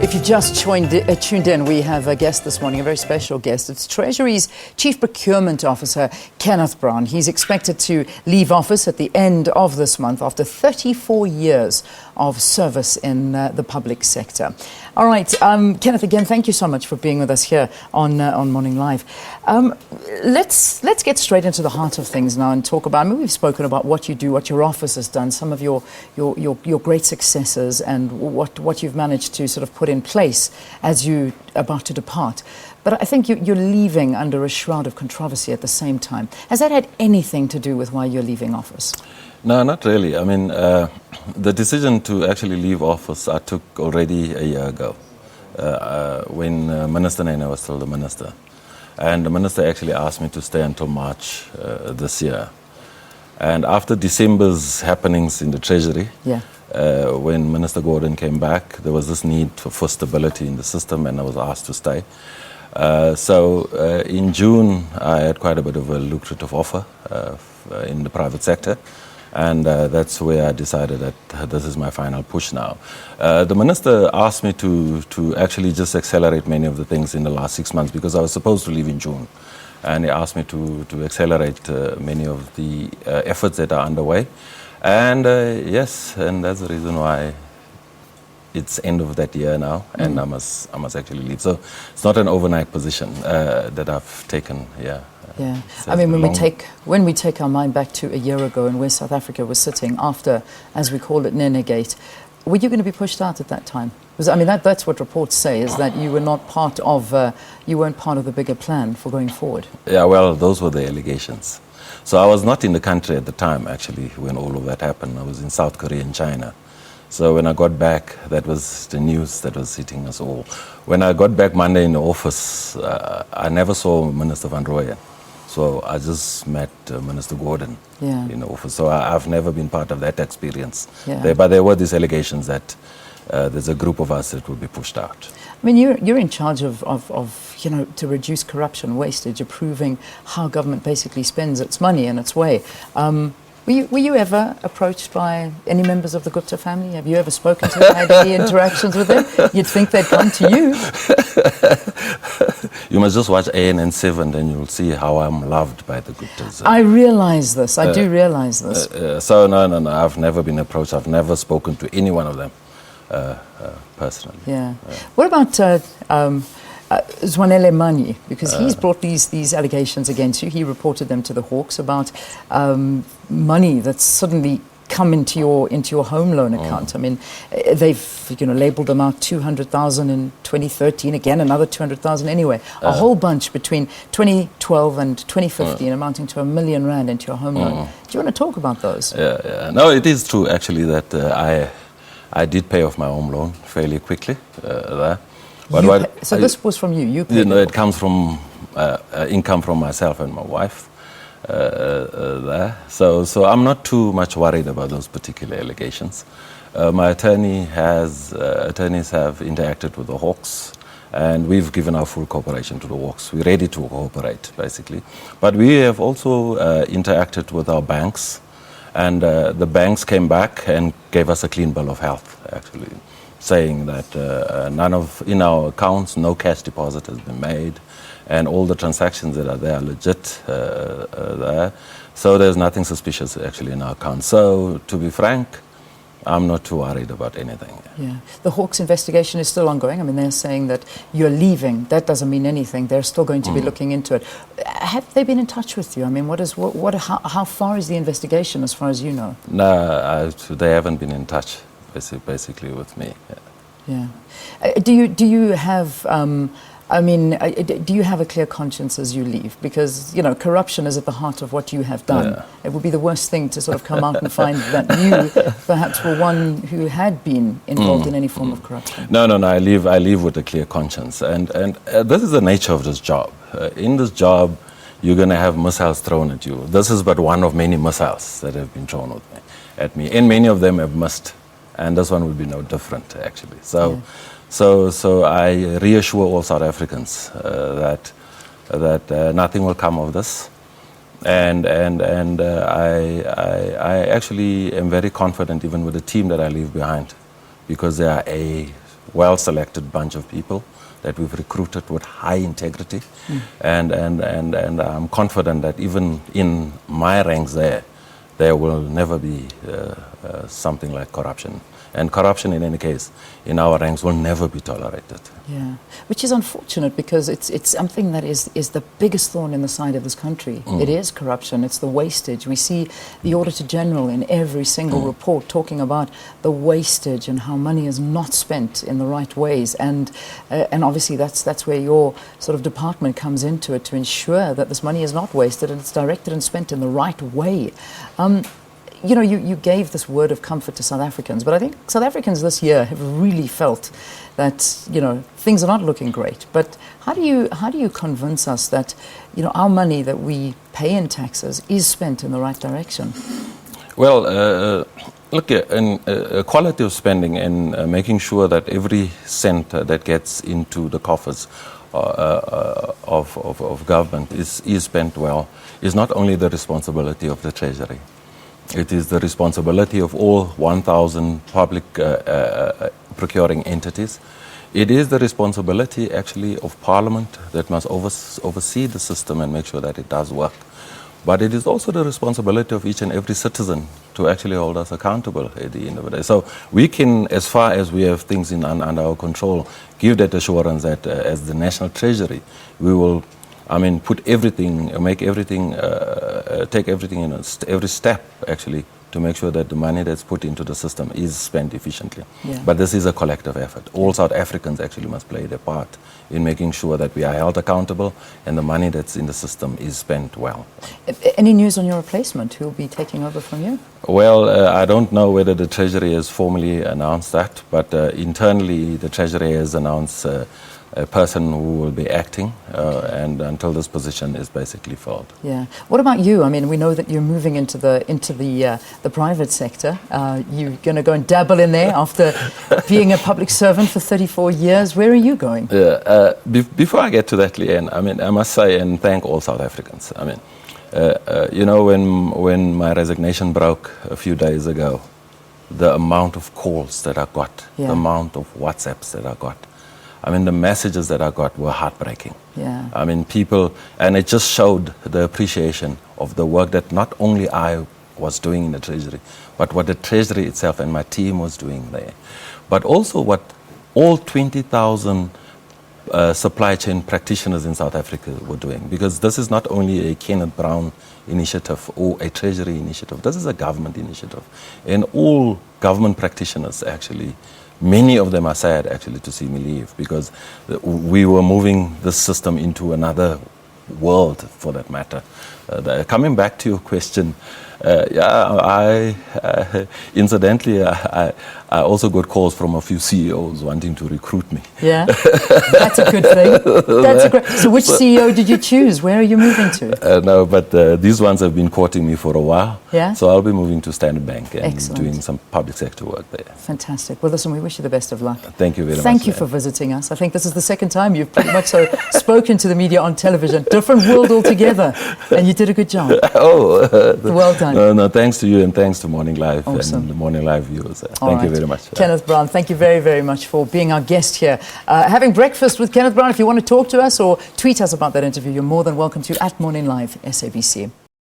If you just tuned in, we have a guest this morning, a very special guest. It's Treasury's Chief Procurement Officer, Kenneth Brown. He's expected to leave office at the end of this month after 34 years of service in the public sector. All right, Kenneth, again, thank you so much for being with us here on Morning Live. Let's get straight into the heart of things now and talk about, we've spoken about what you do, what your office has done, some of your great successes and what you've managed to sort of put in place as you're about to depart. But I think you're leaving under a shroud of controversy at the same time. Has that had anything to do with why you're leaving office? No, not really. I mean, the decision to actually leave office I took already a year ago when Minister Nene was still the minister. And the minister actually asked me to stay until March this year. And after December's happenings in the Treasury, when Minister Gordon came back, there was this need for stability in the system, and I was asked to stay. So in June, I had quite a bit of a lucrative offer in the private sector. And that's where I decided that this is my final push now. The minister asked me to actually just accelerate many of the things in the last 6 months because I was supposed to leave in June. And he asked me to accelerate many of the efforts that are underway. And yes, and that's the reason why it's end of that year now, and I must actually leave. So it's not an overnight position that I've taken. Yeah. I mean, when we take our mind back to a year ago and where South Africa was sitting after, as we call it, Nene-gate, were you going to be pushed out at that time? Because, I mean, that's what reports say, is that you were not part of, you weren't part of the bigger plan for going forward. Yeah, well, those were the allegations. So I was not in the country at the time, actually, when all of that happened. I was in South Korea and China. So when I got back, that was the news that was hitting us all. When I got back Monday in the office, I never saw Minister Van Rooyen. So I just met Minister Gordon in the office. So I've never been part of that experience. But there were these allegations that there's a group of us that will be pushed out. I mean, you're in charge of to reduce corruption, wastage, approving how government basically spends its money in its way. Were you ever approached by any members of the Gupta family? Have you ever spoken to them, had any interactions with them? You'd think they'd come to you. You must just watch ANN7 and you'll see how I'm loved by the Guptas. I realize this. I do realize this. So no, I've never been approached. I've never spoken to any one of them personally. What about Zwanele Manyi, because he's brought these allegations against you. He reported them to the Hawks about money that's suddenly come into your home loan account. I mean, they've labelled them out 200,000 in 2013, again another 200,000 anyway. A whole bunch between 2012 and 2015, amounting to R1 million into your home loan. Do you want to talk about those? No, it is true actually that I did pay off my home loan fairly quickly there. So this was from you? You paid it comes from income from myself and my wife there. So I'm not too much worried about those particular allegations. My attorneys have interacted with the Hawks, and we've given our full cooperation to the Hawks. We're ready to cooperate, basically. But we have also interacted with our banks, and the banks came back and gave us a clean bill of health, actually, saying that in our accounts, no cash deposit has been made, and all the transactions that are there are legit there. So there's nothing suspicious actually in our accounts. So to be frank, I'm not too worried about anything. The Hawks investigation is still ongoing. I mean, they're saying that you're leaving. That doesn't mean anything. They're still going to be looking into it. Have they been in touch with you? I mean, how far is the investigation as far as you know? No, they haven't been in touch basically with me. Do you have do you have a clear conscience as you leave? Because corruption is at the heart of what you have done. It would be the worst thing to sort of come out and find that you perhaps were one who had been involved in any form of corruption. No, I leave with a clear conscience, and this is the nature of this job. In this job, you're going to have missiles thrown at you. This is but one of many missiles that have been thrown at me, and many of them have missed. And this one will be no different, actually. So I reassure all South Africans that nothing will come of this, and I actually am very confident even with the team that I leave behind, because they are well-selected bunch of people that we've recruited with high integrity. And I'm confident that even in my ranks there will never be something like corruption. And corruption, in any case, in our ranks will never be tolerated. Yeah, which is unfortunate because it's something that is the biggest thorn in the side of this country. It is corruption, it's the wastage. We see the Auditor General in every single report talking about the wastage and how money is not spent in the right ways. And obviously that's where your sort of department comes into it, to ensure that this money is not wasted and it's directed and spent in the right way. You know, you gave this word of comfort to South Africans, but I think South Africans this year have really felt that, you know, things are not looking great. But how do you convince us that, you know, our money that we pay in taxes is spent in the right direction? Well, look, in quality of spending and making sure that every cent that gets into the coffers of government is spent well is not only the responsibility of the Treasury. It is the responsibility of all 1,000 public procuring entities. It is the responsibility actually of Parliament that must oversee the system and make sure that it does work. But it is also the responsibility of each and every citizen to actually hold us accountable at the end of the day. So we can, as far as we have things under our control, give that assurance that as the National Treasury, we will put everything, make everything, take everything in every step actually to make sure that the money that's put into the system is spent efficiently. Yeah. But this is a collective effort. All South Africans actually must play their part in making sure that we are held accountable and the money that's in the system is spent well. Any news on your replacement? Who will be taking over from you? Well, I don't know whether the Treasury has formally announced that, but internally the Treasury has announced a person who will be acting, and until this position is basically filled. Yeah. What about you? I mean, we know that you're moving into the private sector. You're going to go and dabble in there after being a public servant for 34 years. Where are you going? Before I get to that, Leanne, I must say and thank all South Africans. You know, when my resignation broke a few days ago, the amount of calls that I got, the amount of WhatsApps that I got, the messages that I got were heartbreaking. Yeah. People, and it just showed the appreciation of the work that not only I was doing in the Treasury, but what the Treasury itself and my team was doing there. But also what all 20,000 supply chain practitioners in South Africa were doing. Because this is not only a Kenneth Brown initiative or a Treasury initiative, this is a government initiative. And all government practitioners actually, many of them are sad actually to see me leave, because we were moving this system into another world for that matter. Coming back to your question, incidentally, I also got calls from a few CEOs wanting to recruit me. Yeah, that's a good thing. That's a great. So which CEO did you choose? Where are you moving to? No, but these ones have been courting me for a while. Yeah. So I'll be moving to Standard Bank and doing some public sector work there. Fantastic. Well, listen, we wish you the best of luck. Thank you very much. Thank you for visiting us. I think this is the second time you've pretty much spoken to the media on television. Different world altogether, and you did a good job. Well done. No, thanks to you and thanks to Morning Live and the Morning Live viewers. Thank you very much. Kenneth Brown, thank you very, very much for being our guest here. Having breakfast with Kenneth Brown, if you want to talk to us or tweet us about that interview, you're more than welcome to @Morning Live SABC.